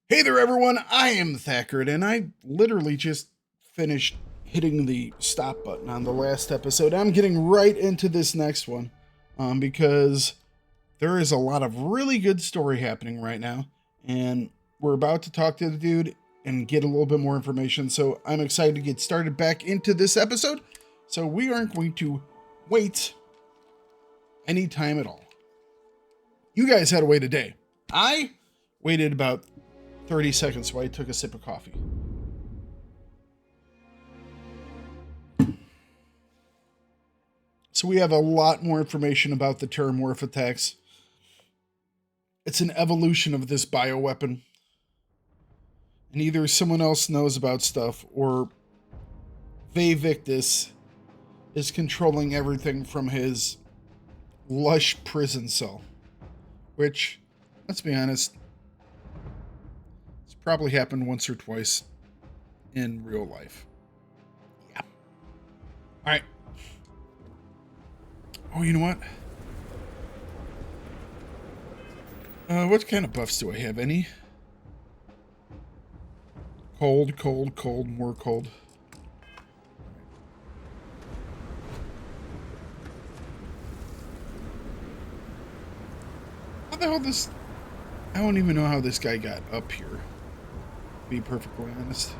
Hey there, everyone. I am Thakard, and I literally just finished hitting the stop button on the last episode. I'm getting right into this next one because there is a lot of really good story happening right now, and we're about to talk to the dude and get a little bit more information. So I'm excited to get started back into this episode. So we aren't going to wait any time at all. You guys had to wait a day. I waited about 30 seconds while I took a sip of coffee. So we have a lot more information about the Terramorph attacks. It's an evolution of this bioweapon. And either someone else knows about stuff or Victus is controlling everything from his lush prison cell. Which, let's be honest, it's probably happened once or twice in real life. Yeah. Alright. Oh, you know what? What kind of buffs do I have? Any? Cold, cold, cold, more cold. How the hell this... I don't even know how this guy got up here. To be perfectly honest.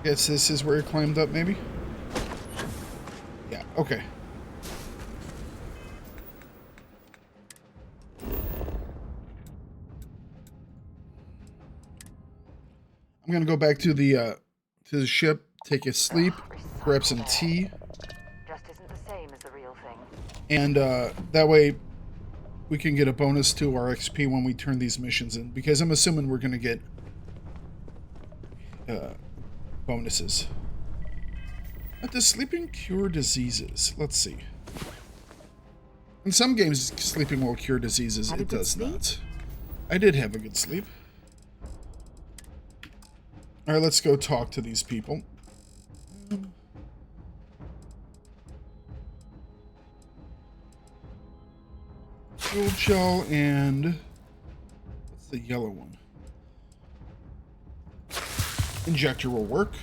Guess this is where he climbed up, maybe? Yeah, okay. I'm gonna go back to the ship, take a sleep, grab some tea. Just isn't the same as the real thing. And that way we can get a bonus to our XP when we turn these missions in, because I'm assuming we're gonna get bonuses. Does sleeping cure diseases? Let's see. In some games, sleeping will cure diseases. It does not. I did have a good sleep. Alright, let's go talk to these people. Fuel gel and... what's the yellow one? Injector will work.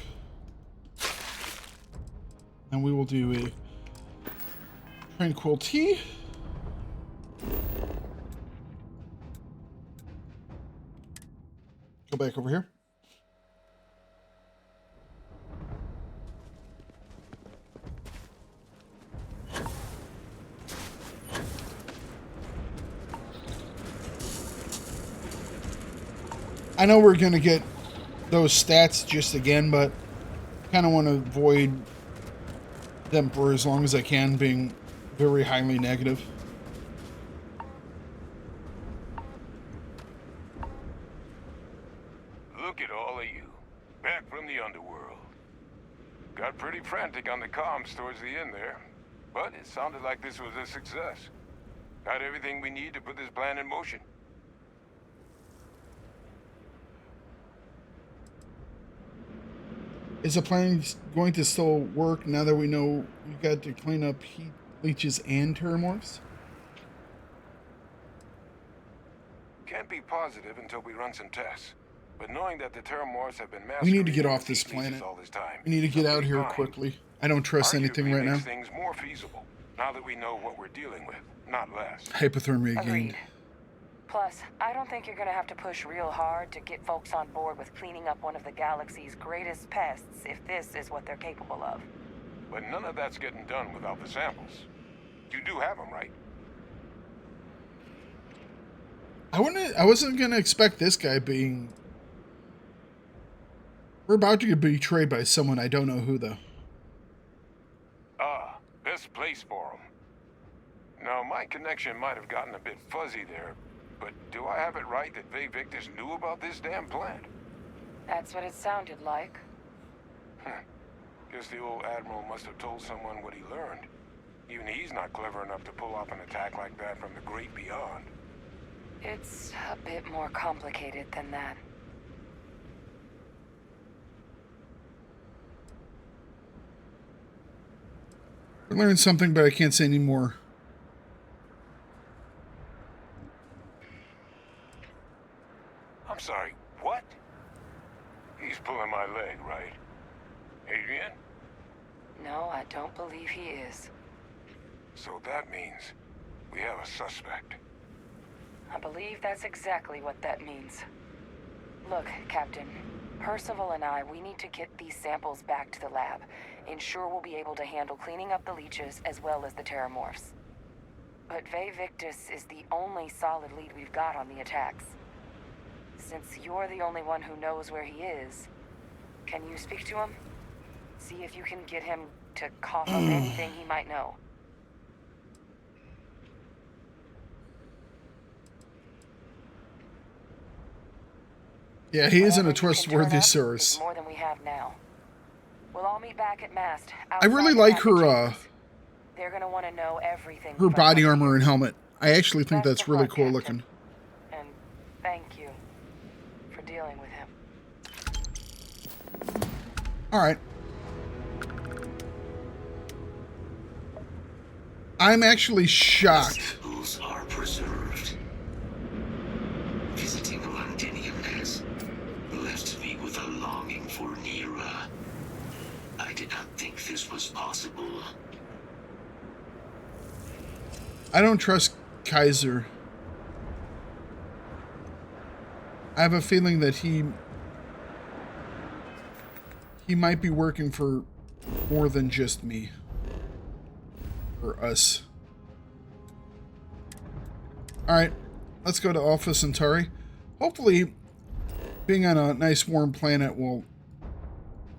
And we will do a tranquil tea. Go back over here. I know we're going to get those stats just again, but kind of want to avoid them for as long as I can being very highly negative. Look at all of you, back from the underworld. Got pretty frantic on the comms towards the end there, but it sounded like this was a success. Got everything we need to put this plan in motion. Is the plan going to still work now that we know we've got to clean up heat leeches and terramorphs? Can't be positive until we run some tests. But knowing that the terramorphs have been we need to get off this planet. All this time, we need to get out here quickly. I don't trust anything right now. Makes things more feasible now that we know what we're dealing with, not less. Hypothermia gained. Agreed. Plus, I don't think you're gonna have to push real hard to get folks on board with cleaning up one of the galaxy's greatest pests if this is what they're capable of. But none of that's getting done without the samples. You do have them, right? I wasn't gonna expect this guy being... We're about to get betrayed by someone I don't know who, though. Ah, best place for them. Now, my connection might have gotten a bit fuzzy there, but do I have it right that Victus knew about this damn plant? That's what it sounded like. Guess the old Admiral must have told someone what he learned. Even he's not clever enough to pull off an attack like that from the great beyond. It's a bit more complicated than that. I learned something, but I can't say any more. I'm sorry, What? He's pulling my leg, right? Adrian? No, I don't believe he is. So that means we have a suspect. I believe that's exactly what that means. Look, Captain, Percival and I, we need to get these samples back to the lab. Ensure we'll be able to handle cleaning up the leeches as well as the terramorphs. But Vae Victus is the only solid lead we've got on the attacks. Since you're the only one who knows where he is, can you speak to him? See if you can get him to cough up anything he might know. Yeah, he isn't Whatever a you can trustworthy turn up source. is more than we have now. We'll all meet back at Mast. I really like her They're gonna want to know everything. her from body us. armor and helmet. I actually think Best that's of really luck, cool Captain. looking. And thank you for dealing with him. All right. I'm actually shocked. Samples are preserved. Visiting Londinium has left me with a longing for Nira. I did not think this was possible. I don't trust Kaiser. I have a feeling that he might be working for more than just me. Or us. Alright, let's go to Alpha Centauri. Hopefully, being on a nice warm planet will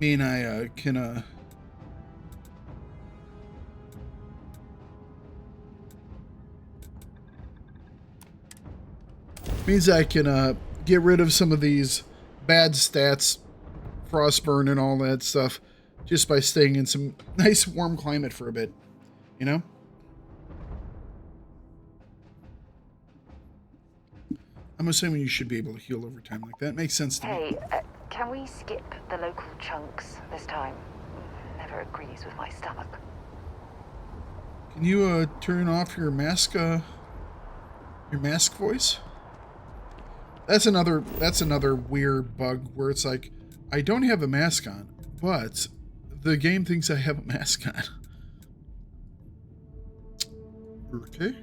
mean I can means I can get rid of some of these bad stats, frostburn and all that stuff, just by staying in some nice warm climate for a bit, you know? I'm assuming you should be able to heal over time like that. Makes sense to me. Hey, can we skip the local chunks this time? Never agrees with my stomach. Can you turn off your mask voice? That's another weird bug where it's like, I don't have a mask on, but the game thinks I have a mask on. Okay.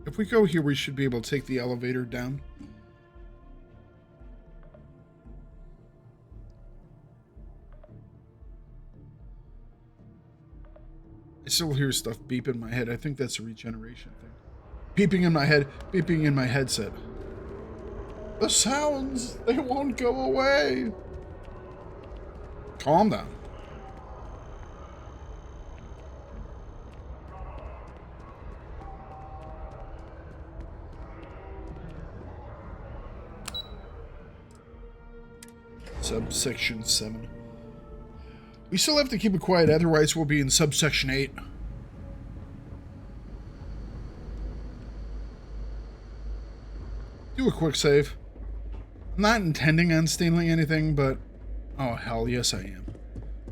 If we go here, we should be able to take the elevator down. I still hear stuff beep in my head. I think that's a regeneration thing. Beeping in my head, beeping in my headset. The sounds, they won't go away. Calm down. Subsection 7. We still have to keep it quiet, otherwise we'll be in subsection 8. Do a quick save. I'm not intending on stealing anything, but... oh, hell, yes I am.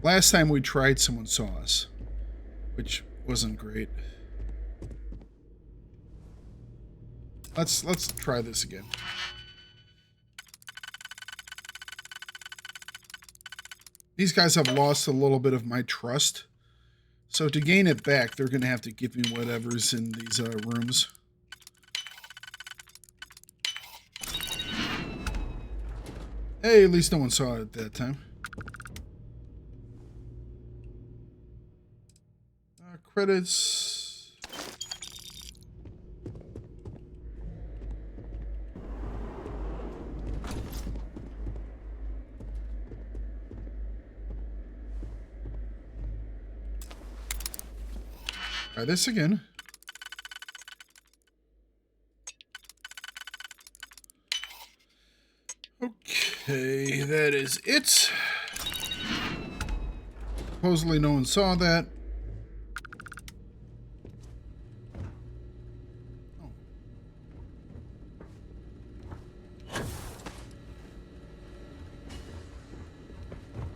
Last time we tried, someone saw us. Which wasn't great. Let's try this again. These guys have lost a little bit of my trust. So to gain it back, they're going to have to give me whatever's in these rooms. Hey, at least no one saw it at that time. Credits. Try this again. Okay, that is it. Supposedly no one saw that. Oh.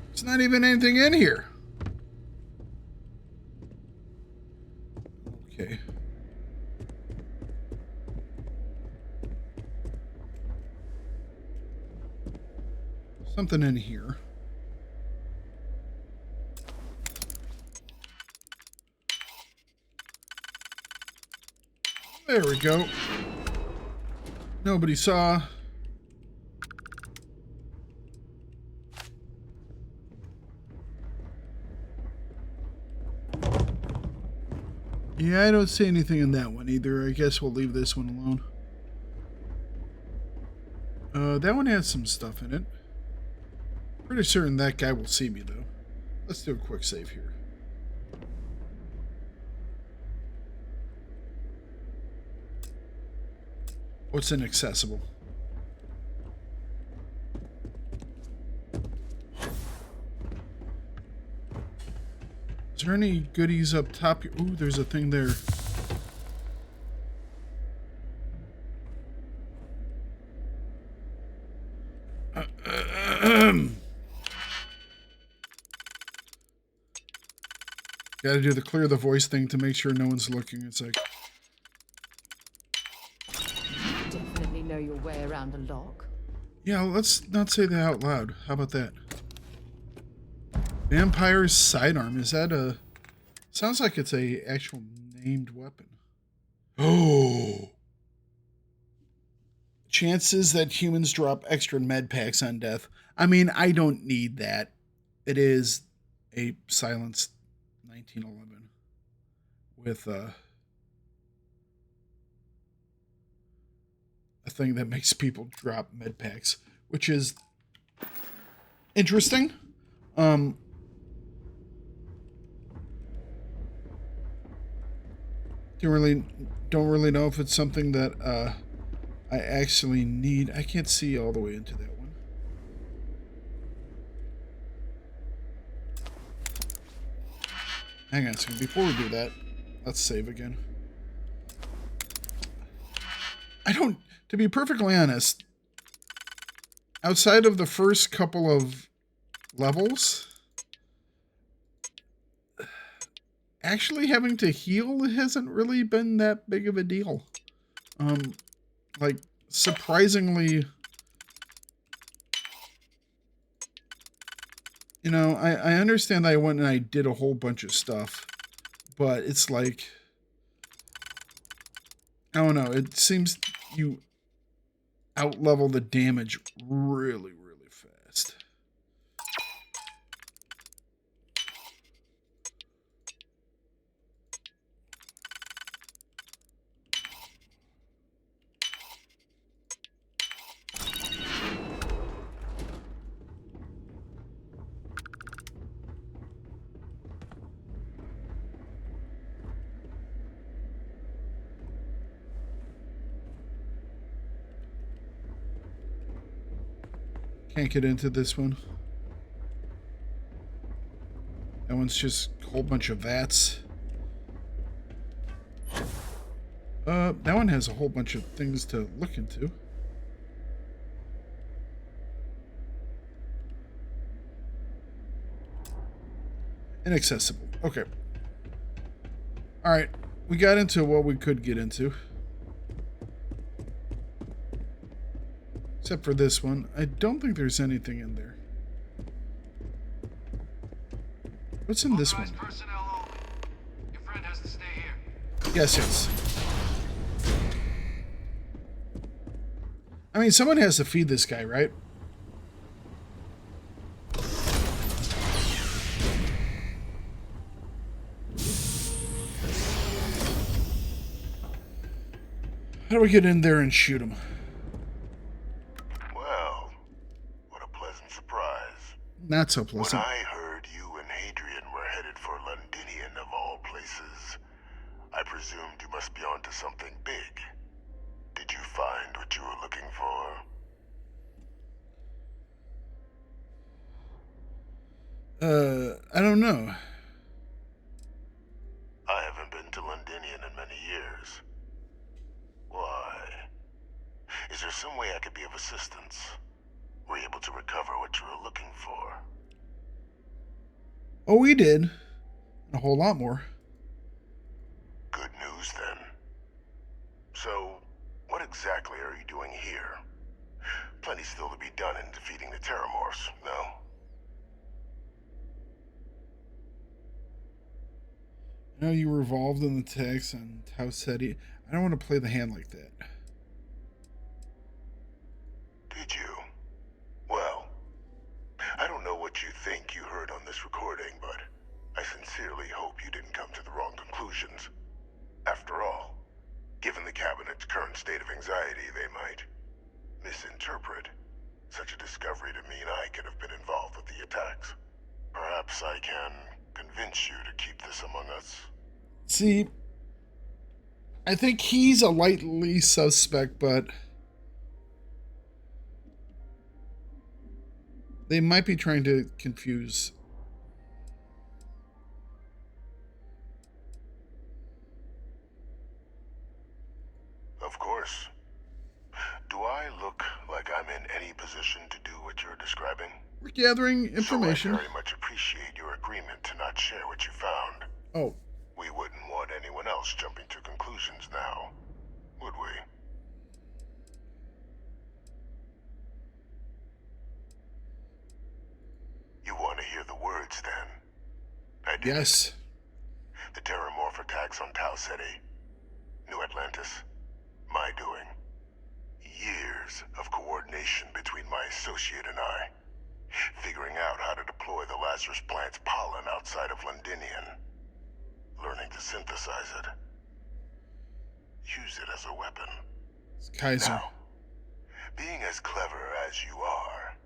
There's not even anything in here. Okay. something in here. There we go. Nobody saw. Yeah, I don't see anything in that one either. I guess we'll leave this one alone. That one has some stuff in it. Pretty certain that guy will see me, though. Let's do a quick save here. What's inaccessible? Is there any goodies up top here? Ooh, there's a thing there. Gotta do the clear the voice thing to make sure no one's looking. It's like... Definitely know your way around a lock. Yeah, let's not say that out loud. How about that? Vampire's sidearm. Is that a... Sounds like it's a actual named weapon. Oh! Chances that humans drop extra med packs on death. I mean, I don't need that. It is a silenced 1911 with a thing that makes people drop med packs, which is interesting. Don't really know if it's something that I actually need. I can't see all the way into that one. Hang on a second. Before we do that, let's save again. To be perfectly honest, outside of the first couple of levels, actually having to heal hasn't really been that big of a deal. Like, surprisingly, you know, I understand I went and I did a whole bunch of stuff, but it's like, I don't know, it seems you out-level the damage really, really fast. Can't get into this one. That one's just a whole bunch of vats. That one has a whole bunch of things to look into. Inaccessible. Okay. Alright. We got into what we could get into. Except for this one. I don't think there's anything in there. What's in this one? Your friend has to stay here. Yes, yes. I mean, someone has to feed this guy, right? How do we get in there and shoot him? Well, what a pleasant surprise. Not so When pleasant. I heard you and Hadrian were headed for Londinian of all places, I presumed you must be onto something big. Did you find what you were looking for? I don't know. I haven't been to Londinian in many years. Why? Is there some way I could be of assistance? Were you able to recover what you were looking for? Oh, we did. And a whole lot more. Good news, then. So, what exactly are you doing here? Plenty still to be done in defeating the Terramorphs, no? I know you were involved in the attacks on Tau Ceti. I don't want to play the hand like that. Did you? Well, I don't know what you think you heard on this recording, but I sincerely hope you didn't come to the wrong conclusions. After all, given the Cabinet's current state of anxiety, they might misinterpret such a discovery to mean I could have been involved with the attacks. Perhaps I can convince you to keep this among us. See, I think he's a lightly suspect, but they might be trying to confuse. Of course. Do I look like I'm in any position to do what you're describing? We're gathering information. So I very much appreciate your agreement to not share what you found. Oh. We wouldn't want anyone else jumping to conclusions now, would we? You want to hear the words, then? I did. Yes. The Terramorph attacks on Tau Ceti, New Atlantis, my doing. Years of coordination between my associate and I, figuring out how to deploy the Lazarus plant's pollen outside of Londinian, learning to synthesize it, use it as a weapon. It's Kaiser. Now, being as clever as you are,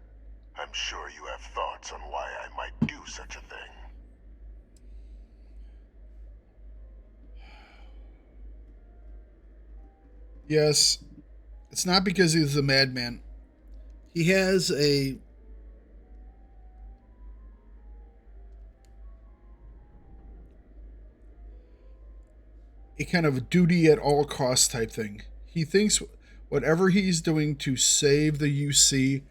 I'm sure you have thoughts on why I might do such a thing. Yes. It's not because he's a madman. He has a kind of duty at all costs type thing. He thinks whatever he's doing to save the UC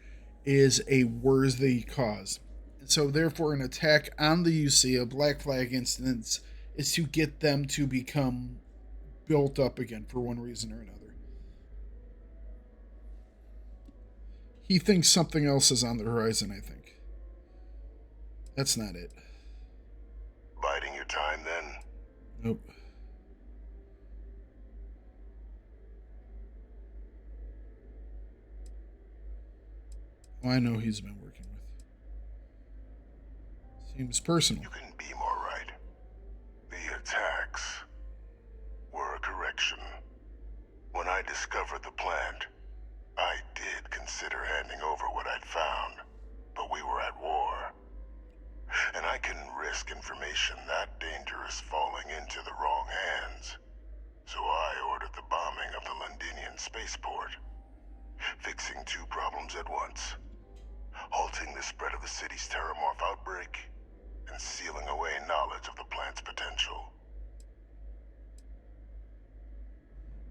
is a worthy cause. And so therefore an attack on the UC, a Black Flag instance, is to get them to become built up again for one reason or another. He thinks something else is on the horizon, I think. That's not it. Biding your time, then? Nope. Well, I know he's been working with. Seems personal. You couldn't be more right. The attacks were a correction. When I discovered the plant, I did consider handing over what I'd found, but we were at war. And I couldn't risk information that dangerous falling into the wrong hands. So I ordered the bombing of the Londinian spaceport, fixing two problems at once. Halting the spread of the city's Terramorph outbreak, and sealing away knowledge of the plant's potential.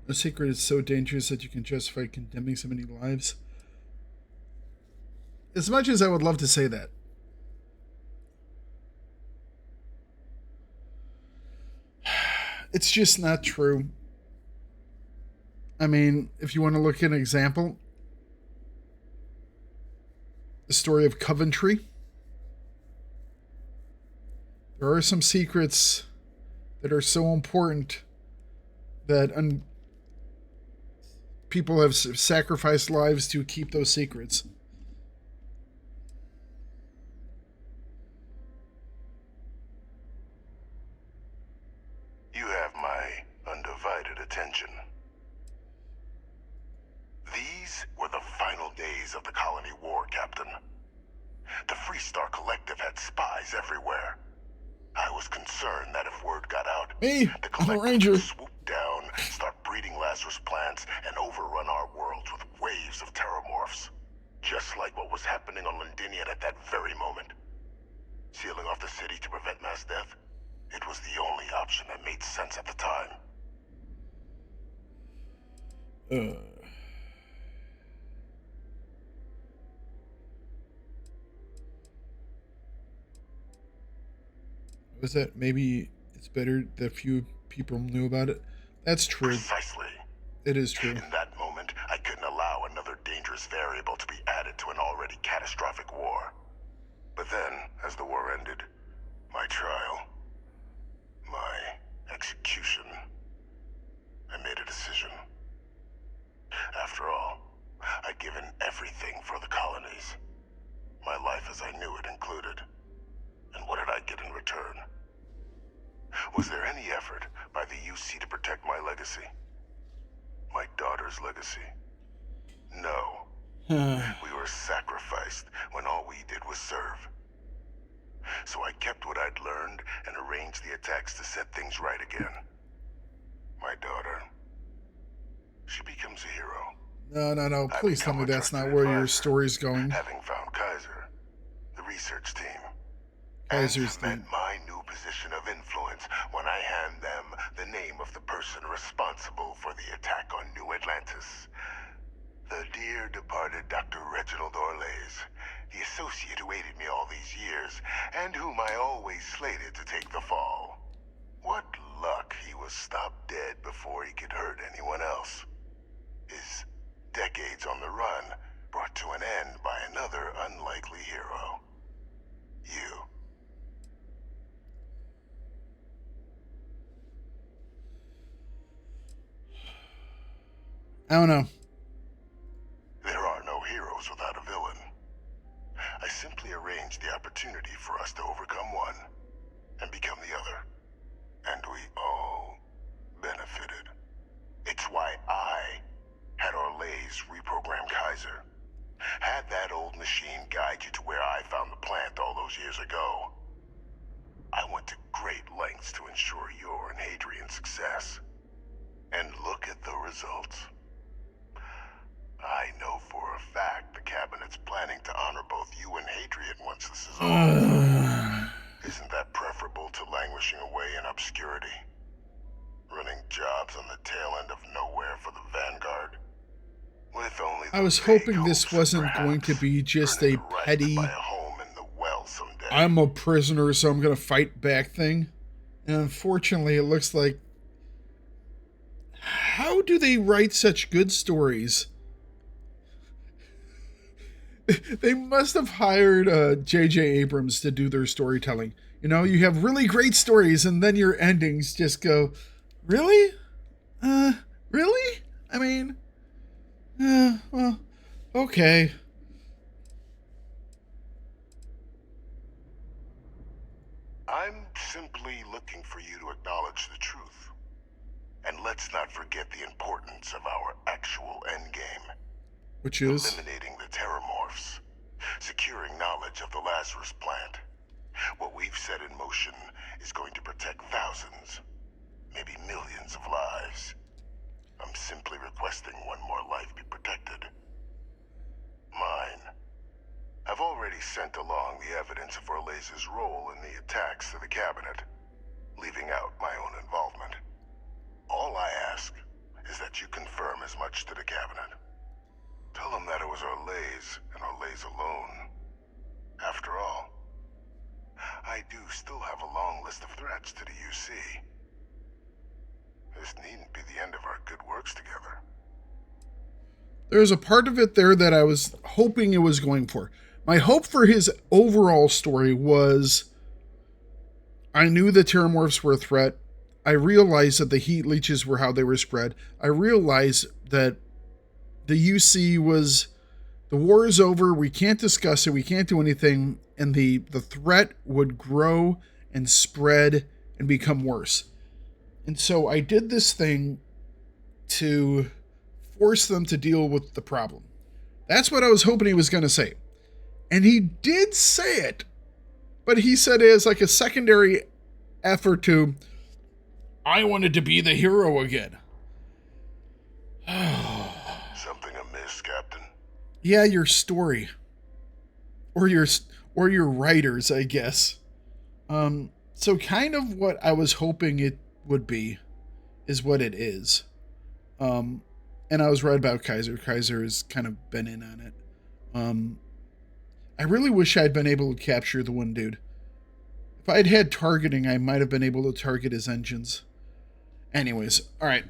No secret is so dangerous that you can justify condemning so many lives. As much as I would love to say that, it's just not true. I mean, if you want to look at an example, the story of Coventry. There are some secrets that are so important that people have sacrificed lives to keep those secrets. You have my undivided attention. These were the final days of the colony war, Captain. The Freestar Collective had spies everywhere. I was concerned that if word got out, Me, the I'm a Collective ranger. would swoop down, start breeding Lazarus plants, and overrun our worlds with waves of Terramorphs. Just like what was happening on Londinian at that very moment. Sealing off the city to prevent mass death? It was the only option that made sense at the time. Was that maybe it's better that few people knew about it? That's true. Precisely. It is true. In that moment, I couldn't allow another dangerous dangerous variable to be added to an already catastrophic war. But then, as the war ended, my trial, my execution, I made a decision. After all, I'd given everything for the colonies. My life as I knew it included. And what did I get in return? Was there any effort by the UC to protect my legacy? My daughter's legacy? No. We were sacrificed when all we did was serve. So I kept what I'd learned and arranged the attacks to set things right again. My daughter, she becomes a hero. No. Please tell me that's not where your story's going. Having found Kaiser, the research team, Kaiser's and cement my new position of influence when I hand them the name of the person responsible for the attack on New Atlantis. The dear departed Dr. Reginald Orlays, the associate who aided me all these years, and whom I always slated to take the fall. What luck he was stopped dead before he could hurt anyone else. His decades on the run brought to an end by another unlikely hero. You. I don't know. There are no heroes without a villain. I simply arranged the opportunity for us to overcome one and become the other. And we all benefited. It's why I had Orlays reprogram Kaiser. Had that old machine guide you to where I found the plant all those years ago. I went to great lengths to ensure your and Hadrian's success. And look at the results. I know for a fact the Cabinet's planning to honor both you and Hadrian once this is over. Isn't that preferable to languishing away in obscurity? Running jobs on the tail end of nowhere for the Vanguard? With only I was hoping this wasn't going to be just a petty, I'm a prisoner so I'm going to fight back thing. And unfortunately it looks like, how do they write such good stories? They must have hired J.J. Abrams to do their storytelling. You know, you have really great stories, and then your endings just go, really? Really? I mean, well, okay. I'm simply looking for you to acknowledge the truth. And let's not forget the importance of our actual endgame. Which is? Eliminating the terramorphs. Securing knowledge of the Lazarus plant. What we've set in motion is going to protect thousands, maybe millions of lives. I'm simply requesting one more life be protected. Mine. I've already sent along the evidence of Orlays' role in the attacks to the Cabinet, leaving out my own involvement. All I ask is that you confirm as much to the Cabinet. Tell them that it was Orlays and Orlays alone. After all, I do still have a long list of threats to the UC. This needn't be the end of our good works together. There's a part of it there that I was hoping it was going for. My hope for his overall story was, I knew the Terramorphs were a threat. I realized that the heat leeches were how they were spread. I realized that the UC was, the war is over, we can't discuss it, we can't do anything, and the threat would grow and spread and become worse. And so I did this thing to force them to deal with the problem. That's what I was hoping he was going to say. And he did say it, but he said it as like a secondary effort to, I wanted to be the hero again. Something amiss, Captain? Yeah, your story. Or your writers, I guess. So kind of what I was hoping it would be is what it is. And I was right about Kaiser. Kaiser has kind of been in on it. I really wish I'd been able to capture the one dude. If I'd had targeting, I might have been able to target his engines. Anyways, all right.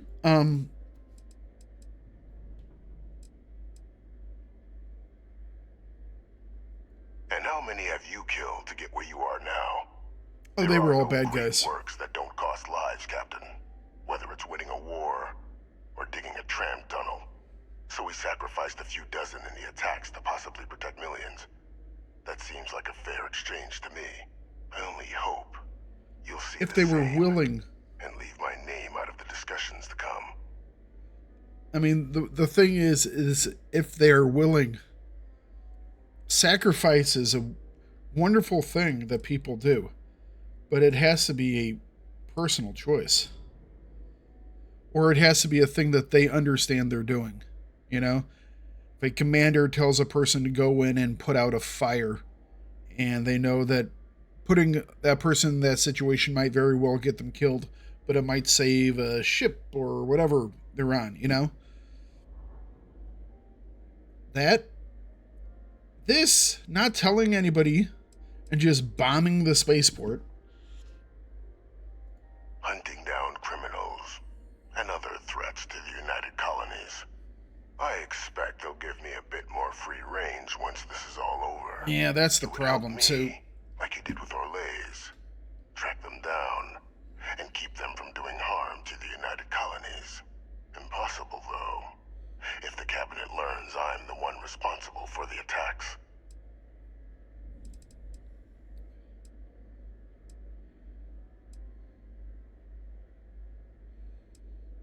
And how many have you killed to get where you are now? Oh, they There were are all no bad great guys. works that don't cost lives, Captain. Whether it's winning a war or digging a tram tunnel. So we sacrificed a few dozen in the attacks to possibly protect millions. That seems like a fair exchange to me. I only hope you'll see If the they were same willing. and leave my name out of the discussions to come. I mean, the thing is if they're willing. Sacrifice is a wonderful thing that people do, but it has to be a personal choice. Or it has to be a thing that they understand they're doing. You know? If a commander tells a person to go in and put out a fire, and they know that putting that person in that situation might very well get them killed, but it might save a ship or whatever they're on, you know? This, not telling anybody and just bombing the spaceport. Hunting down criminals and other threats to the United Colonies. I expect they'll give me a bit more free range once this is all over. Yeah, that's the You would help problem, me, too. like you did with Orlays. Track them down and keep them from doing harm to the United Colonies. Impossible, though, if the Cabinet learns I'm the one responsible for the attacks.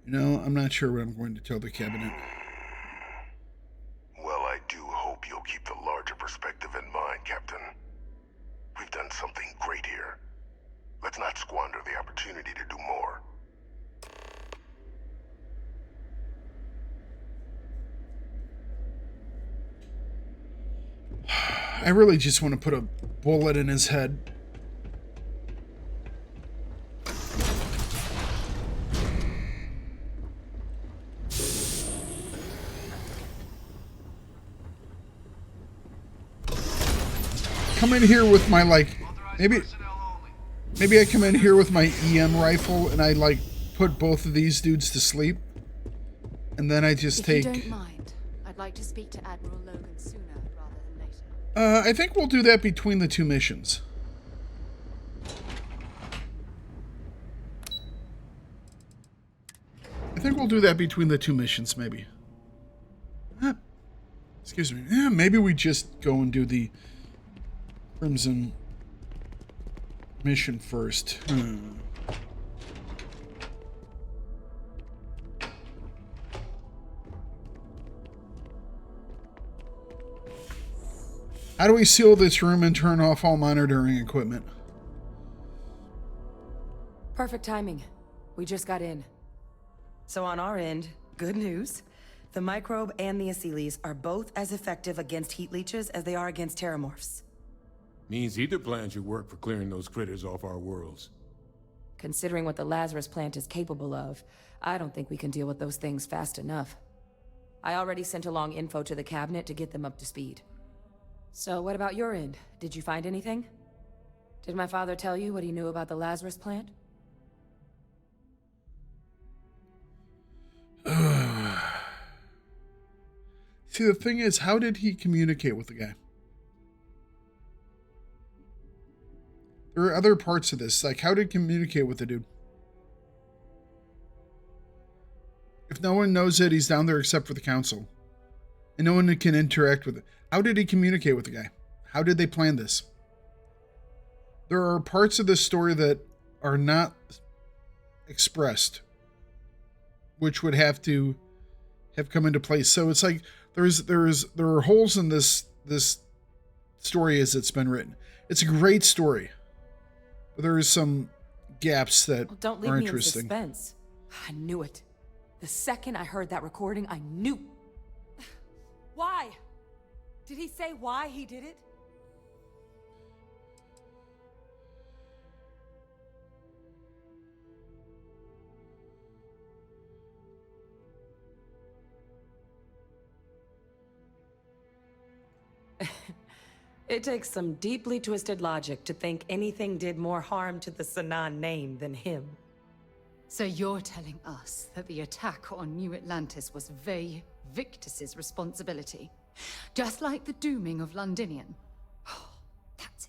You know, I'm not sure what I'm going to tell the Cabinet. Well, I do hope you'll keep the larger perspective in mind, Captain. We've done something great here. Let's not squander the opportunity to do more. I really just want to put a bullet in his head. Come in here with my, like, maybe I come in here with my EM rifle and I, like, put both of these dudes to sleep. And then I just take... If you don't mind, I'd like to speak to Admiral Logan sooner rather than later. I think we'll do that between the two missions. I think we'll do that between the two missions, maybe. Excuse me. Yeah, maybe we just go and do the Crimson mission first. How do we seal this room and turn off all monitoring equipment? Perfect timing. We just got in. So on our end, good news. The microbe and the Aciles are both as effective against heat leeches as they are against terramorphs. Means either plan should work for clearing those critters off our worlds. Considering what the Lazarus plant is capable of, I don't think we can deal with those things fast enough. I already sent along info to the cabinet to get them up to speed. So what about your end? Did you find anything? Did my father tell you what he knew about the Lazarus plant? See, the thing is, how did he communicate with the guy? There are other parts of this. Like, how did he communicate with the dude? If no one knows that he's down there except for the council, and no one can interact with it, how did he communicate with the guy? How did they plan this? There are parts of this story that are not expressed, which would have to have come into place. So it's like there are holes in this story as it's been written. It's a great story, but there is some gaps that Don't leave are me in interesting. suspense. I knew it. The second I heard that recording, I knew. Why? Did he say why he did it? It takes some deeply twisted logic to think anything did more harm to the Sanan name than him. So you're telling us that the attack on New Atlantis was Victus's responsibility? Just like the dooming of Londinian?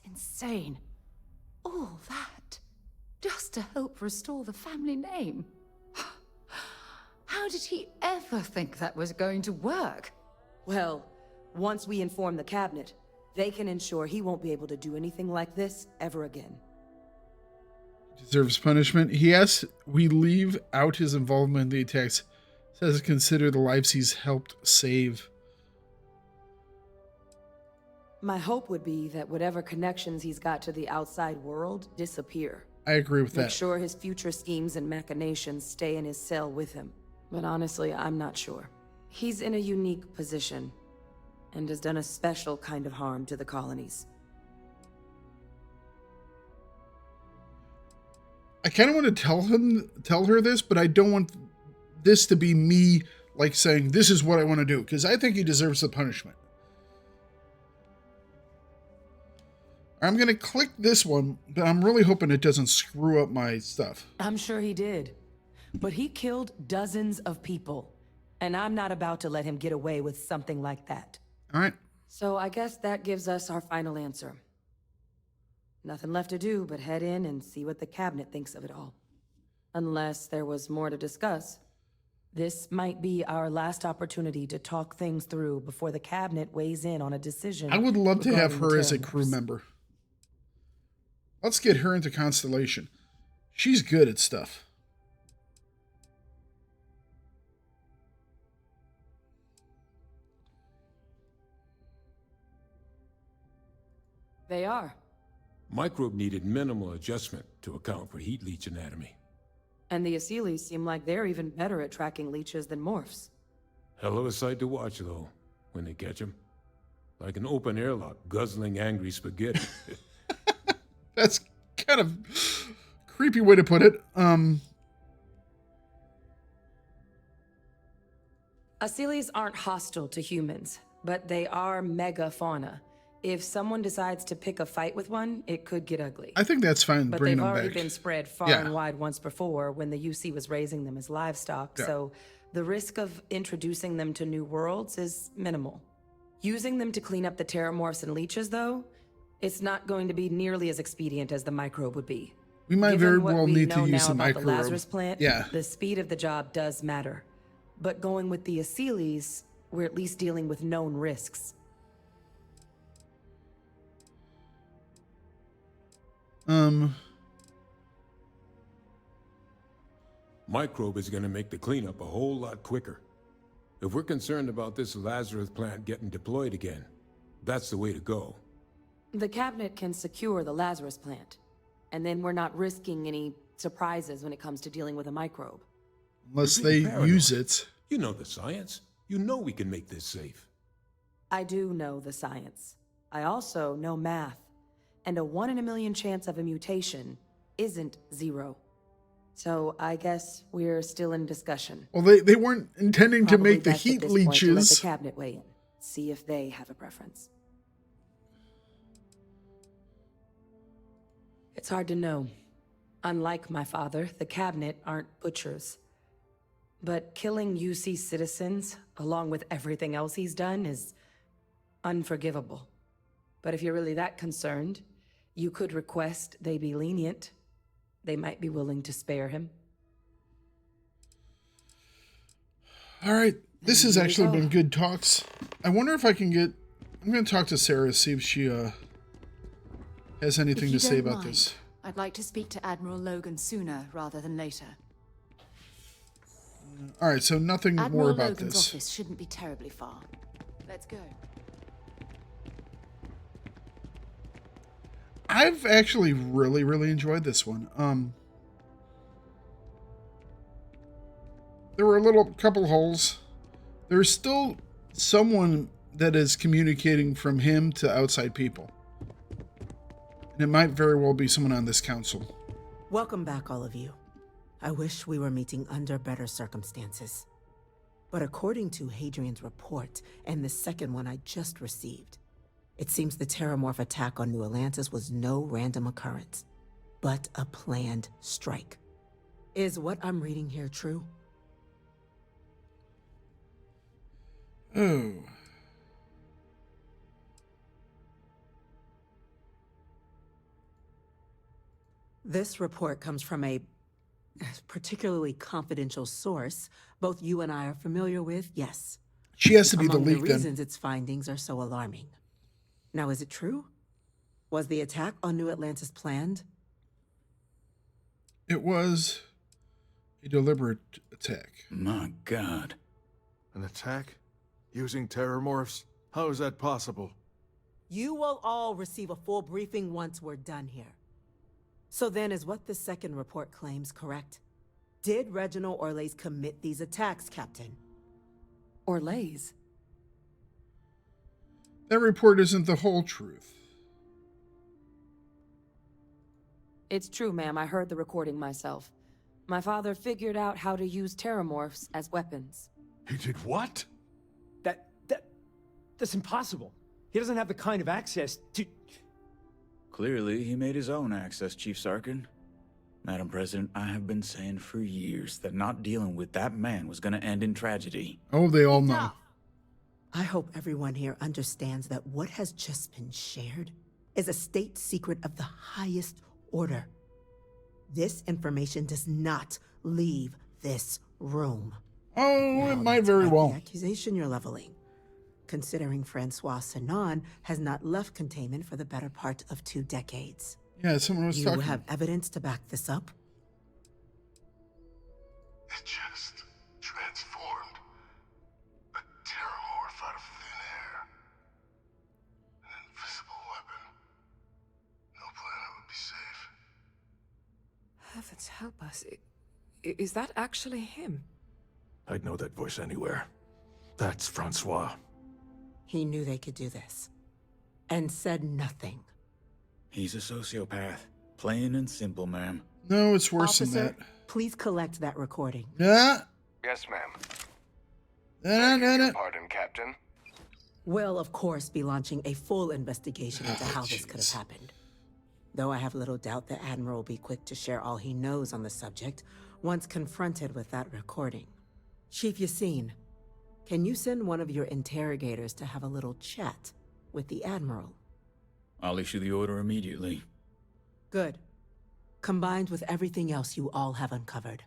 insane. All that just to help restore the family name. How did he ever think that was going to work? Well, once we inform the cabinet, they can ensure he won't be able to do anything like this ever again. Deserves punishment. He asks we leave out his involvement in the attacks. Says consider the lives he's helped save. My hope would be that whatever connections he's got to the outside world disappear. I agree with Make that. sure his future schemes and machinations stay in his cell with him. But honestly, I'm not sure. He's in a unique position and has done a special kind of harm to the colonies. I kind of want to tell her this, but I don't want this to be me like saying this is what I want to do, because I think he deserves the punishment. I'm going to click this one, but I'm really hoping it doesn't screw up my stuff. I'm sure he did. But he killed dozens of people, and I'm not about to let him get away with something like that. All right. So I guess that gives us our final answer. Nothing left to do but head in and see what the cabinet thinks of it all. Unless there was more to discuss. This might be our last opportunity to talk things through before the cabinet weighs in on a decision. I would love to have regarding her the as a Terramorphs. crew member. Let's get her into Constellation. She's good at stuff. They are. Microbe needed minimal adjustment to account for heat leech anatomy. And the Aseles seem like they're even better at tracking leeches than morphs. Hell of a sight to watch, though, when they catch them. Like an open airlock guzzling angry spaghetti. That's kind of creepy way to put it. Aseles aren't hostile to humans, but they are megafauna. If someone decides to pick a fight with one, it could get ugly. I think that's fine. But Bringing they've them already back. been spread far Yeah. and wide once before when the UC was raising them as livestock, Yeah. so the risk of introducing them to new worlds is minimal. Using them to clean up the terramorphs and leeches, though, it's not going to be nearly as expedient as the microbe would be. We might Given very what well we need to know use now the about the microbe. Lazarus plant, Yeah. the speed of the job does matter. But going with the Aseles, we're at least dealing with known risks. Microbe is going to make the cleanup a whole lot quicker. If we're concerned about this Lazarus plant getting deployed again, that's the way to go. The cabinet can secure the Lazarus plant, and then we're not risking any surprises when it comes to dealing with a microbe. Unless You're they being paranoid. use it. You know the science. You know we can make this safe. I do know the science. I also know math. And a 1 in a million chance of a mutation isn't 0. So I guess we're still in discussion. Well, they weren't intending to Probably make the best at heat this point to let the leeches. cabinet weigh in. See if they have a preference. It's hard to know. Unlike my father, the cabinet aren't butchers. But killing UC citizens, along with everything else he's done, is unforgivable. But if you're really that concerned, you could request they be lenient. They might be willing to spare him. All right. This has There you actually go. been good talks. I wonder if I can get... I'm going to talk to Sarah, see if she has anything If to you say don't about mind, this. I'd like to speak to Admiral Logan sooner rather than later. All right, so nothing Admiral more about Logan's this. office shouldn't be terribly far. Let's go. I've actually really, really enjoyed this one. There were a couple holes. There's still someone that is communicating from him to outside people. And it might very well be someone on this council. Welcome back, all of you. I wish we were meeting under better circumstances. But according to Hadrian's report, and the second one I just received, it seems the Terramorph attack on New Atlantis was no random occurrence, but a planned strike. Is what I'm reading here true? Oh. This report comes from a particularly confidential source both you and I are familiar with, yes. She has to be Among the leak the then. reasons its findings are so alarming. Now, is it true? Was the attack on New Atlantis planned? It was a deliberate attack. My God. An attack? Using terrormorphs? How is that possible? You will all receive a full briefing once we're done here. So then, is what the second report claims correct? Did Reginald Orlays commit these attacks, Captain? Orlays? That report isn't the whole truth. It's true, ma'am. I heard the recording myself. My father figured out how to use terramorphs as weapons. He did what? That's impossible. He doesn't have the kind of access to... Clearly, he made his own access, Chief Sarkin. Madam President, I have been saying for years that not dealing with that man was going to end in tragedy. Oh, they all know. I hope everyone here understands that what has just been shared is a state secret of the highest order. This information does not leave this room. Oh, Now, it might that's very quite well. the accusation you're leveling, considering Francois Sanon has not left containment for the better part of 2 decades. Yeah, someone was You talking. have evidence to back this up? It just transformed. A terrormorph out of thin air. An invisible weapon. No planet would be safe. Heavens help us. Is that actually him? I'd know that voice anywhere. That's Francois. He knew they could do this, and said nothing. He's a sociopath. Plain and simple, ma'am. No, it's worse Officer, than that. please collect that recording. Yeah. Yes, ma'am. No. Pardon, Captain. We'll, of course, be launching a full investigation into how this could have happened. Though I have little doubt the Admiral will be quick to share all he knows on the subject once confronted with that recording. Chief Yassine, can you send one of your interrogators to have a little chat with the Admiral? I'll issue the order immediately. Good. Combined with everything else you all have uncovered.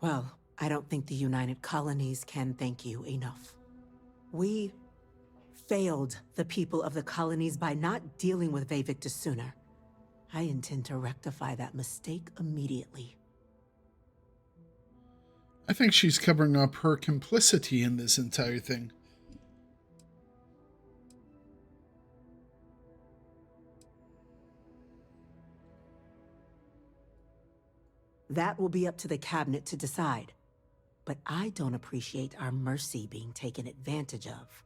Well, I don't think the United Colonies can thank you enough. We failed the people of the colonies by not dealing with Vavictus sooner. I intend to rectify that mistake immediately. I think she's covering up her complicity in this entire thing. That will be up to the cabinet to decide. But I don't appreciate our mercy being taken advantage of.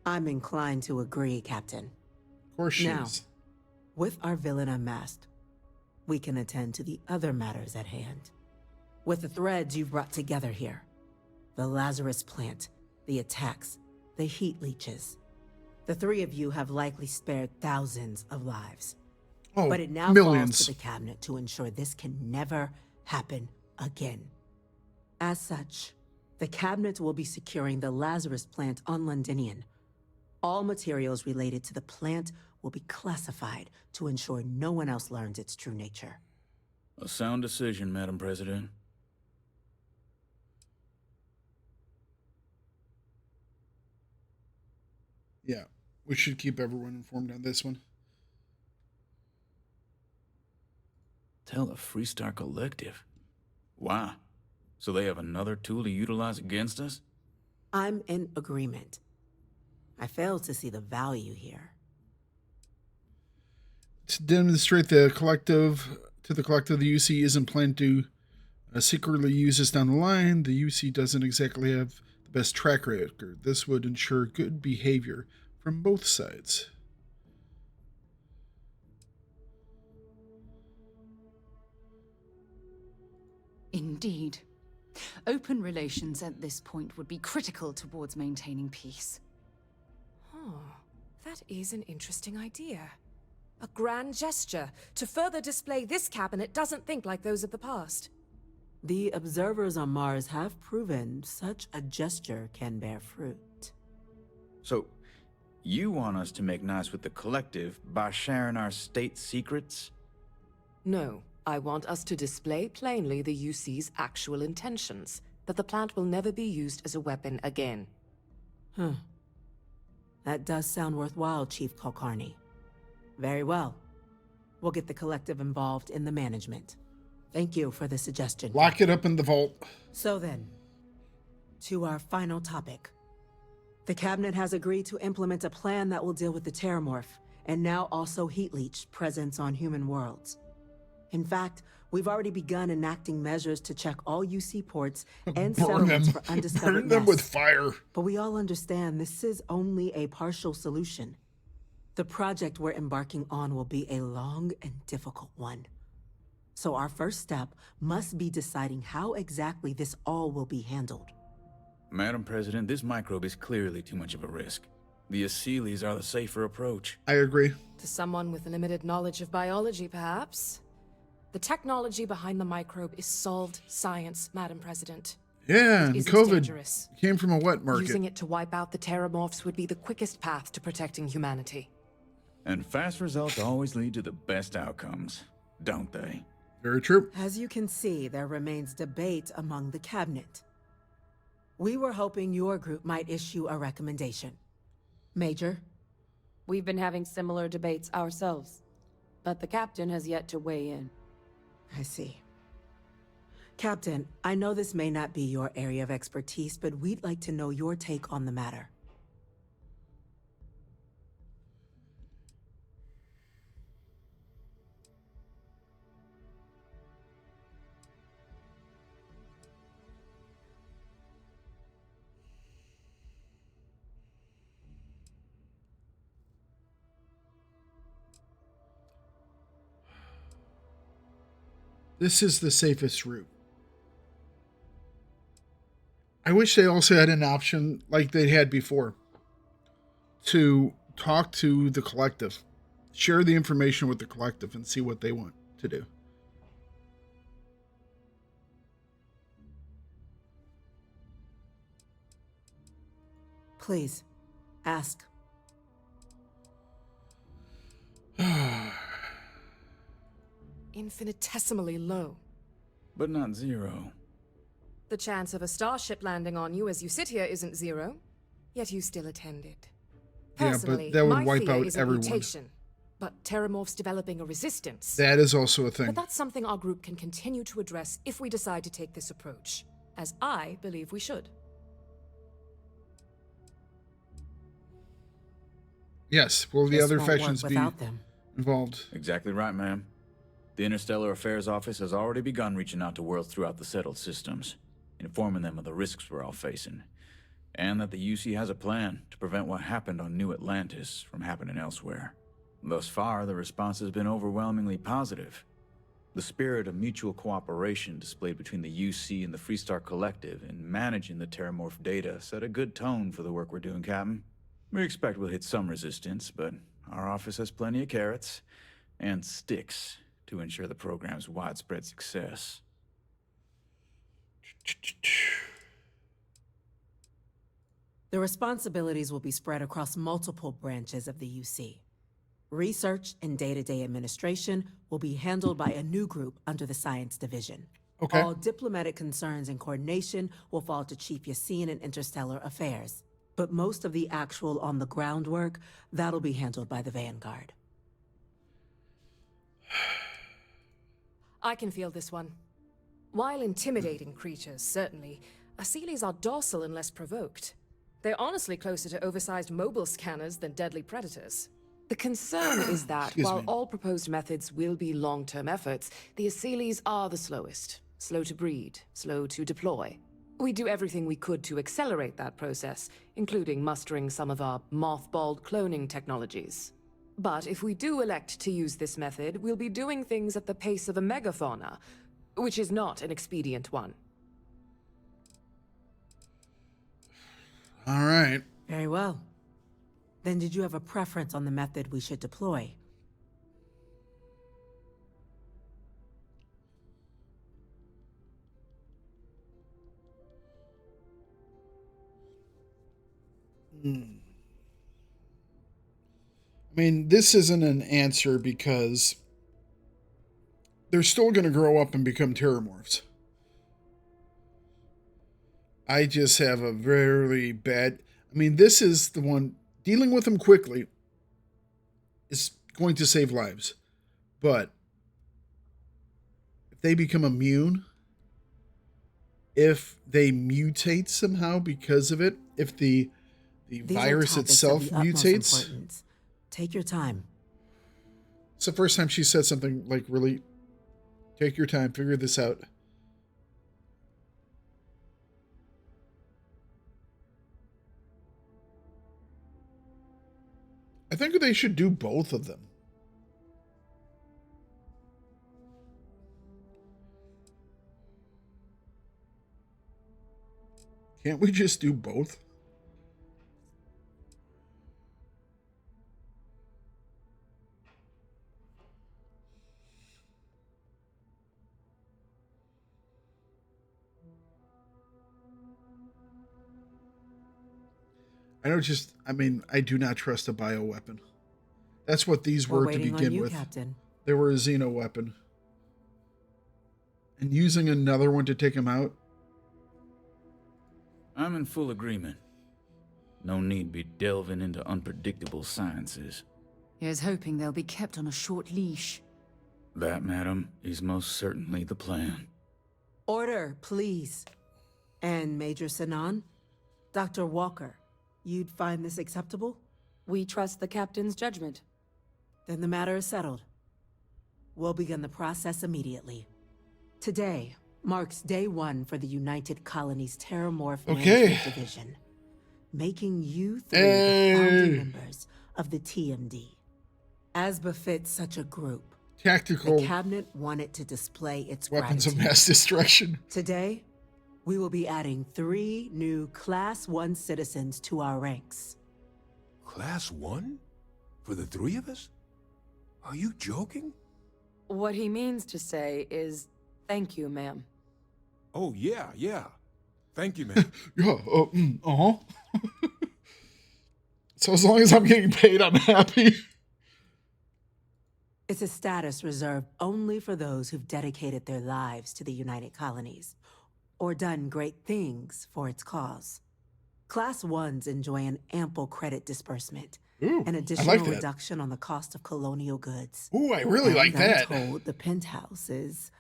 I'm inclined to agree, Captain. Of course she Now, is. with our villain unmasked, we can attend to the other matters at hand. With the threads you've brought together here, the Lazarus plant, the attacks, the heat leeches, the 3 of you have likely spared thousands of lives. Oh, But it now millions. falls to the cabinet to ensure this can never happen again. As such, the cabinet will be securing the Lazarus plant on Londinian. All materials related to the plant will be classified to ensure no one else learns its true nature. A sound decision, Madam President. Yeah, we should keep everyone informed on this one. Tell the Freestar Collective. Why? So they have another tool to utilize against us? I'm in agreement. I fail to see the value here. To demonstrate the collective, the UC isn't planned to secretly use this down the line. The UC doesn't exactly have the best track record. This would ensure good behavior from both sides. Indeed. Open relations at this point would be critical towards maintaining peace. Oh, that is an interesting idea. A grand gesture to further display this cabinet doesn't think like those of the past. The observers on Mars have proven such a gesture can bear fruit. So, you want us to make nice with the Collective by sharing our state secrets? No, I want us to display plainly the UC's actual intentions, that the plant will never be used as a weapon again. That does sound worthwhile, Chief Kulkarni. Very well. We'll get the Collective involved in the management. Thank you for the suggestion. Lock it up in the vault. So then, to our final topic. The Cabinet has agreed to implement a plan that will deal with the Terramorph, and now also Heat Leech presence on human worlds. In fact, we've already begun enacting measures to check all UC ports and settlements for undiscovered Burn them with nests. fire. But we all understand this is only a partial solution. The project we're embarking on will be a long and difficult one. So our first step must be deciding how exactly this all will be handled. Madam President, this microbe is clearly too much of a risk. The Aseles are the safer approach. I agree. To someone with limited knowledge of biology, perhaps. The technology behind the microbe is solved science, Madam President. Yeah, and It isn't COVID dangerous. came from a wet market. Using it to wipe out the Terramorphs would be the quickest path to protecting humanity. And fast results always lead to the best outcomes, don't they? Very true. As you can see, there remains debate among the Cabinet. We were hoping your group might issue a recommendation. Major? We've been having similar debates ourselves, but the captain has yet to weigh in. I see. Captain, I know this may not be your area of expertise, but we'd like to know your take on the matter. This is the safest route. I wish they also had an option like they had before to talk to the Collective, share the information with the Collective and see what they want to do. Please, ask. Infinitesimally low. But not zero. The chance of a starship landing on you as you sit here isn't zero, yet you still attended. Personally, yeah, but that would my wipe fear out is a everyone. mutation, but Terramorphs developing a resistance. That is also a thing. But that's something our group can continue to address if we decide to take this approach, as I believe we should. Yes, will the This other won't work factions be without them. involved? Exactly right, ma'am. The Interstellar Affairs Office has already begun reaching out to worlds throughout the settled systems, informing them of the risks we're all facing, and that the UC has a plan to prevent what happened on New Atlantis from happening elsewhere. Thus far, the response has been overwhelmingly positive. The spirit of mutual cooperation displayed between the UC and the Freestar Collective in managing the Terramorph data set a good tone for the work we're doing, Captain. We expect we'll hit some resistance, but our office has plenty of carrots and sticks to ensure the program's widespread success. The responsibilities will be spread across multiple branches of the UC. Research and day-to-day administration will be handled by a new group under the Science Division. Okay. All diplomatic concerns and coordination will fall to Chief Yassine and Interstellar Affairs. But most of the actual on-the-ground work, that'll be handled by the Vanguard. I can feel this one. While intimidating creatures, certainly, Aseles are docile and less provoked. They're honestly closer to oversized mobile scanners than deadly predators. The concern is that, Excuse while me. all proposed methods will be long-term efforts, the Aseles are the slowest. Slow to breed, slow to deploy. We do everything we could to accelerate that process, including mustering some of our mothballed cloning technologies. But if we do elect to use this method, we'll be doing things at the pace of a megafauna, which is not an expedient one. All right. Very well. Then did you have a preference on the method we should deploy? I mean, this isn't an answer because they're still going to grow up and become terramorphs. I just have a very bad... I mean, this is the one... Dealing with them quickly is going to save lives. But if they become immune, if they mutate somehow because of it, if the virus itself mutates... Take your time. It's the first time she said something like, really, take your time, figure this out. I think they should do both of them. Can't we just do both? I do not trust a bioweapon. That's what these were to begin with. Captain. They were a xeno weapon. And using another one to take him out? I'm in full agreement. No need be delving into unpredictable sciences. Here's hoping they'll be kept on a short leash. That, madam, is most certainly the plan. Order, please. And Major Sinan? Dr. Walker, you'd find this acceptable? We trust the captain's judgment. Then the matter is settled. We'll begin the process immediately. Today marks day 1 for the United Colonies Terramorph Management Division, making you 3 the founding members of the TMD. As befits such a group, tactical the cabinet wanted to display its weapons gratitude. of mass destruction. Today, we will be adding 3 new Class 1 citizens to our ranks. Class 1? For the 3 of us? Are you joking? What he means to say is, thank you, ma'am. Oh, yeah. Thank you, man. Yeah, So as long as I'm getting paid, I'm happy. It's a status reserved only for those who've dedicated their lives to the United Colonies, or done great things for its cause. Class 1s enjoy an ample credit disbursement, an additional reduction on the cost of colonial goods. Ooh, I really like that. I'm told the penthouse is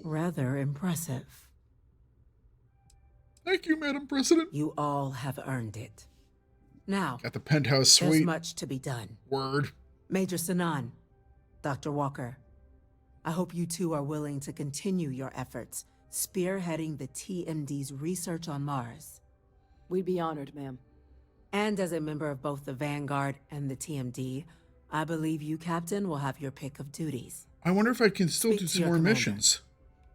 rather impressive. Thank you, Madam President. You all have earned it. Now, got the penthouse suite. There's much to be done. Word. Major Sinan, Dr. Walker, I hope you two are willing to continue your efforts spearheading the TMD's research on Mars. We'd be honored, ma'am. And as a member of both the Vanguard and the TMD, I believe you, Captain, will have your pick of duties. I wonder if I can still Speak do to some your more commander, missions.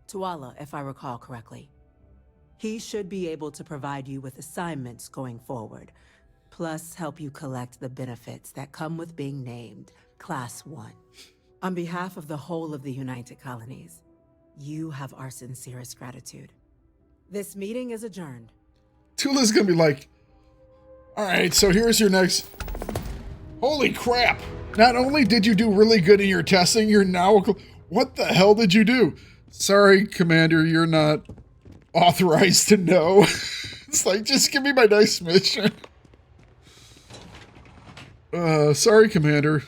Tuala, if I recall correctly. He should be able to provide you with assignments going forward, plus help you collect the benefits that come with being named Class 1. On behalf of the whole of the United Colonies, you have our sincerest gratitude. This meeting is adjourned. Tula's gonna be like, all right, so here's your next... Holy crap! Not only did you do really good in your testing, you're now... What the hell did you do? Sorry, Commander, you're not authorized to know. It's like, just give me my next mission. Sorry, Commander.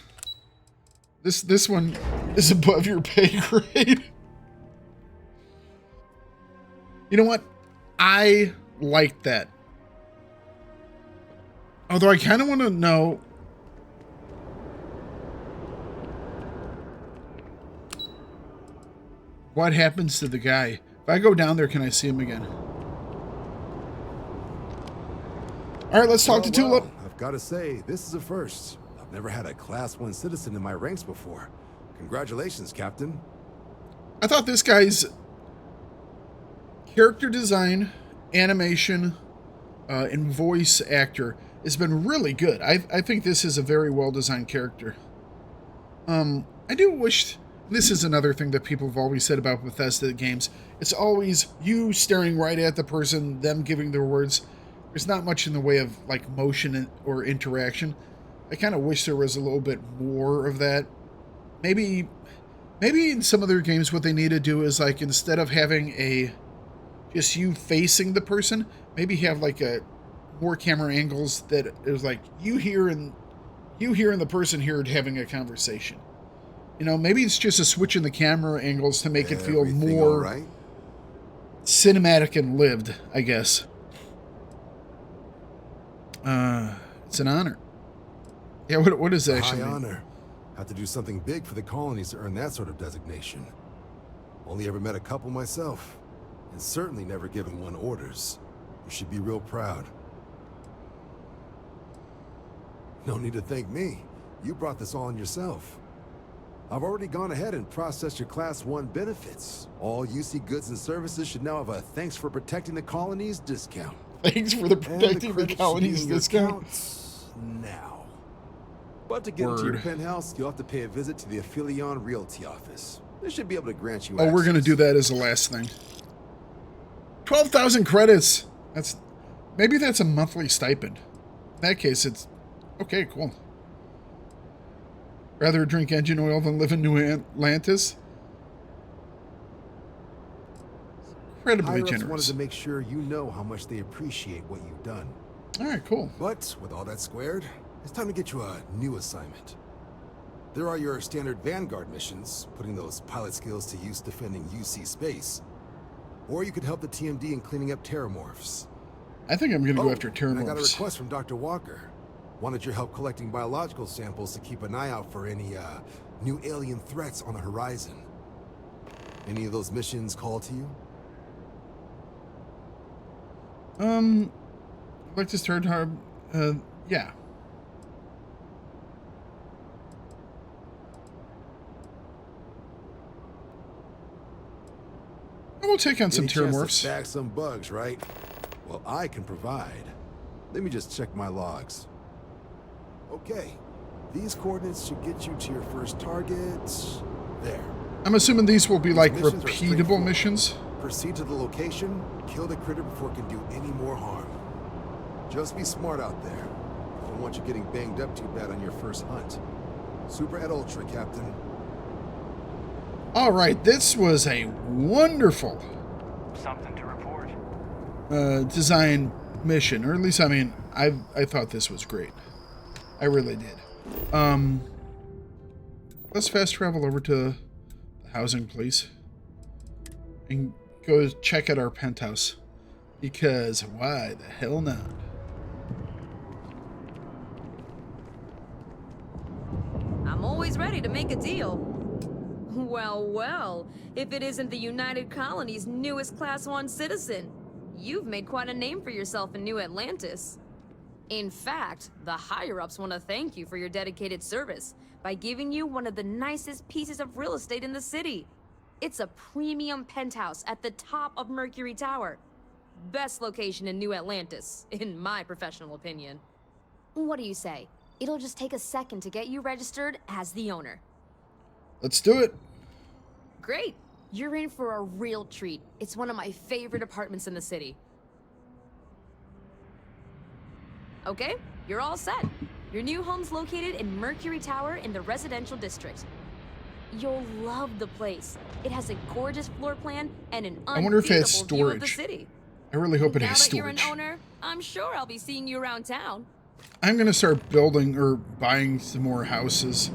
This one is above your pay grade. You know what? I like that. Although I kind of want to know... what happens to the guy? If I go down there, can I see him again? All right, let's talk to Tulip. I've got to say, this is a first. I've never had a Class 1 citizen in my ranks before. Congratulations, Captain. I thought this guy's character design, animation, and voice actor has been really good. I think this is a very well-designed character. I do wish... This is another thing that people have always said about Bethesda games. It's always you staring right at the person, them giving their words. there's not much in the way of like motion or interaction. I kind of wish there was a little bit more of that. Maybe in some other games what they need to do is like instead of having just you facing the person, maybe have like a more camera angles that is like you here and the person here having a conversation. You know, maybe it's just a switch in the camera angles to make it feel more cinematic and lived, I guess. It's an honor. Yeah, what is that actually? High honor. Have to do something big for the colonies to earn that sort of designation. Only ever met a couple myself, and certainly never given one orders. You should be real proud. No need to thank me. You brought this all on yourself. I've already gone ahead and processed your Class 1 benefits. All UC goods and services should now have a thanks for protecting the colonies discount. Thanks for the protecting the colonies discount. Now. But to get into your penthouse, you'll have to pay a visit to the Aphelion Realty office. They should be able to grant you access. We're going to do that as the last thing. 12,000 credits. Maybe that's a monthly stipend. In that case, it's okay, cool. Rather drink engine oil than live in New Atlantis? Incredibly generous. Wanted to make sure you know how much they appreciate what you've done. All right, cool. But with all that squared, it's time to get you a new assignment. There are your standard Vanguard missions, putting those pilot skills to use defending UC space. Or you could help the TMD in cleaning up terramorphs. I think I'm going to go after terramorphs. I got a request from Dr. Walker. Wanted your help collecting biological samples to keep an eye out for any new alien threats on the horizon. Any of those missions call to you? I'd like to start hard. Yeah. We'll take on some terramorphs. Bag some bugs, right? Well, I can provide. Let me just check my logs. Okay, these coordinates should get you to your first target. There. I'm assuming these will be like repeatable missions. Proceed to the location, kill the critter before it can do any more harm. Just be smart out there. Don't want you getting banged up too bad on your first hunt. Super et ultra, Captain. All right, this was a wonderful Something to report. design mission, or at least I thought this was great. I really did. Let's fast travel over to the housing place and go check out our penthouse, because why the hell not? I'm always ready to make a deal. Well, well, if it isn't the United Colony's newest Class 1 citizen, you've made quite a name for yourself in New Atlantis. In fact, the higher-ups want to thank you for your dedicated service by giving you one of the nicest pieces of real estate in the city. It's a premium penthouse at the top of Mercury Tower. Best location in New Atlantis, in my professional opinion. What do you say? It'll just take a second to get you registered as the owner. Let's do it. Great. You're in for a real treat. It's one of my favorite apartments in the city. Okay, you're all set. Your new home's located in Mercury Tower in the residential district. You'll love the place. It has a gorgeous floor plan and an unbeatable view of the city. I really hope it has storage. Now that you're an owner, I'm sure I'll be seeing you around town. I'm going to start building or buying some more houses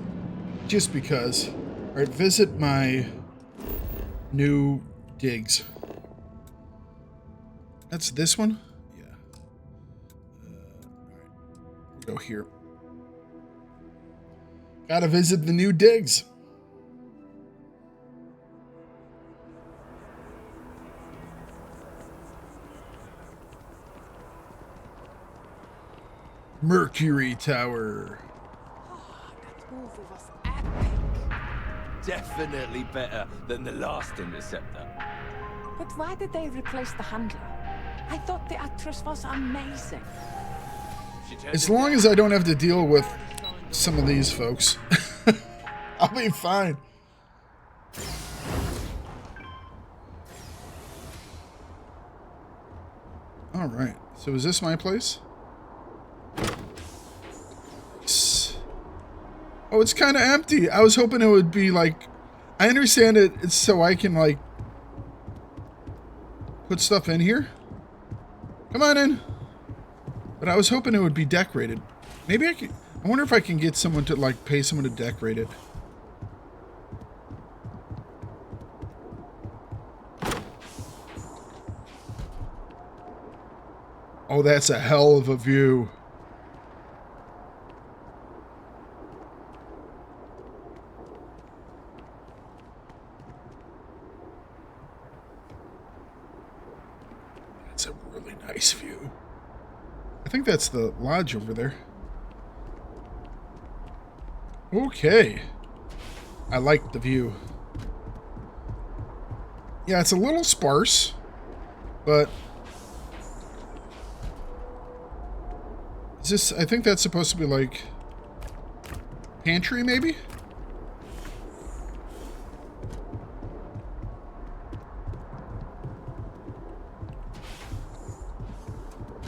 just because. All right, visit my new digs. That's this one? Yeah. All right. We'll go here. Gotta visit the new digs. Mercury Tower. That movie was epic. Definitely better than the last Interceptor. But why did they replace the handler? I thought the actress was amazing. As long as I don't have to deal with some of these folks, I'll be fine. All right, So is this my place? Oh, it's kind of empty. I was hoping it would be like... I understand it's so I can like... put stuff in here. Come on in. But I was hoping it would be decorated. Maybe I could... I wonder if I can get someone to like pay someone to decorate it. Oh, that's a hell of a view. That's a really nice view. I think that's the lodge over there. Okay. I like the view. Yeah, it's a little sparse, but... Is this... I think that's supposed to be like... pantry, maybe?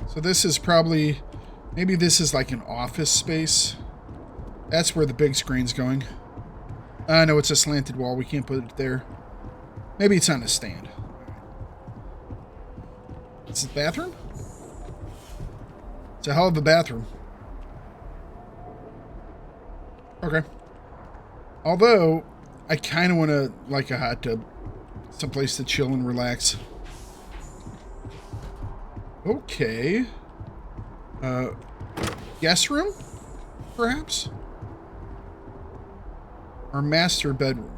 So this is probably... Maybe this is like an office space. That's where the big screen's going. No, it's a slanted wall. We can't put it there. Maybe it's on a stand. It's the bathroom? It's a hell of a bathroom. Okay. Although, I kind of want to like a hot tub. Someplace to chill and relax. Okay. Guest room? Perhaps? Our master bedroom.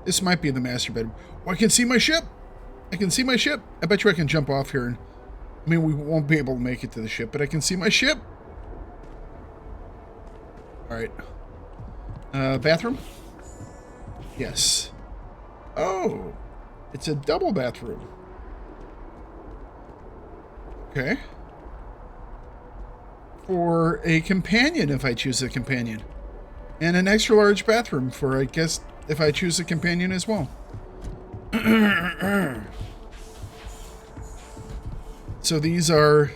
This might be the master bedroom. Oh, I can see my ship! I can see my ship! I bet you I can jump off here and... I mean, we won't be able to make it to the ship, but I can see my ship! Alright. Bathroom? Yes. Oh! It's a double bathroom. Okay. For a companion, if I choose a companion. And an extra large bathroom for, I guess, if I choose a companion as well. So these are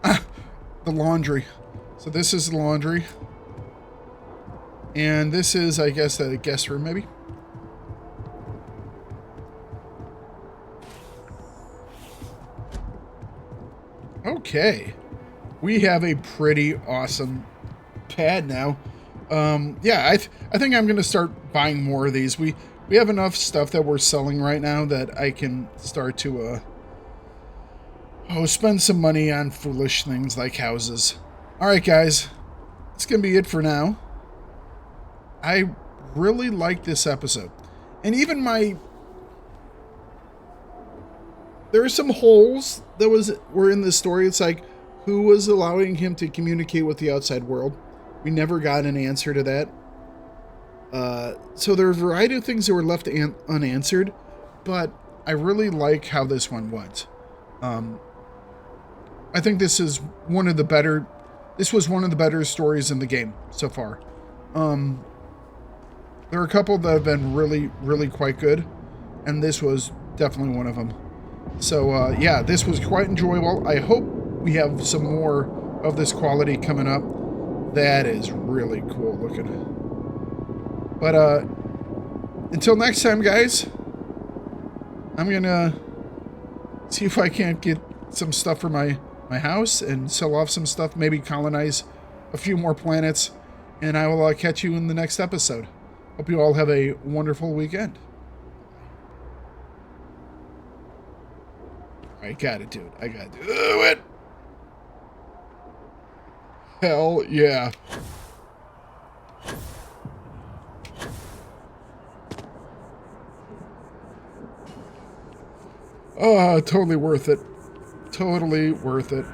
the laundry. So this is the laundry. And this is, I guess, a guest room, maybe? Okay. We have a pretty awesome pad now. Yeah, I think I'm going to start buying more of these. We have enough stuff that we're selling right now that I can start to spend some money on foolish things like houses. All right, guys. That's going to be it for now. I really like this episode. And even there are some holes that were in the story. It's like, who was allowing him to communicate with the outside world? We never got an answer to that. So there are a variety of things that were left unanswered, but I really like how this one went. I think this was one of the better stories in the game so far. There are a couple that have been really, really quite good, and this was definitely one of them. So yeah, this was quite enjoyable. I hope we have some more of this quality coming up. That is really cool looking. But until next time, guys, I'm gonna see if I can't get some stuff for my house and sell off some stuff, maybe colonize a few more planets, and I will catch you in the next episode. Hope you all have a wonderful weekend. I gotta do it. I gotta do it. Hell yeah. Oh, totally worth it. Totally worth it.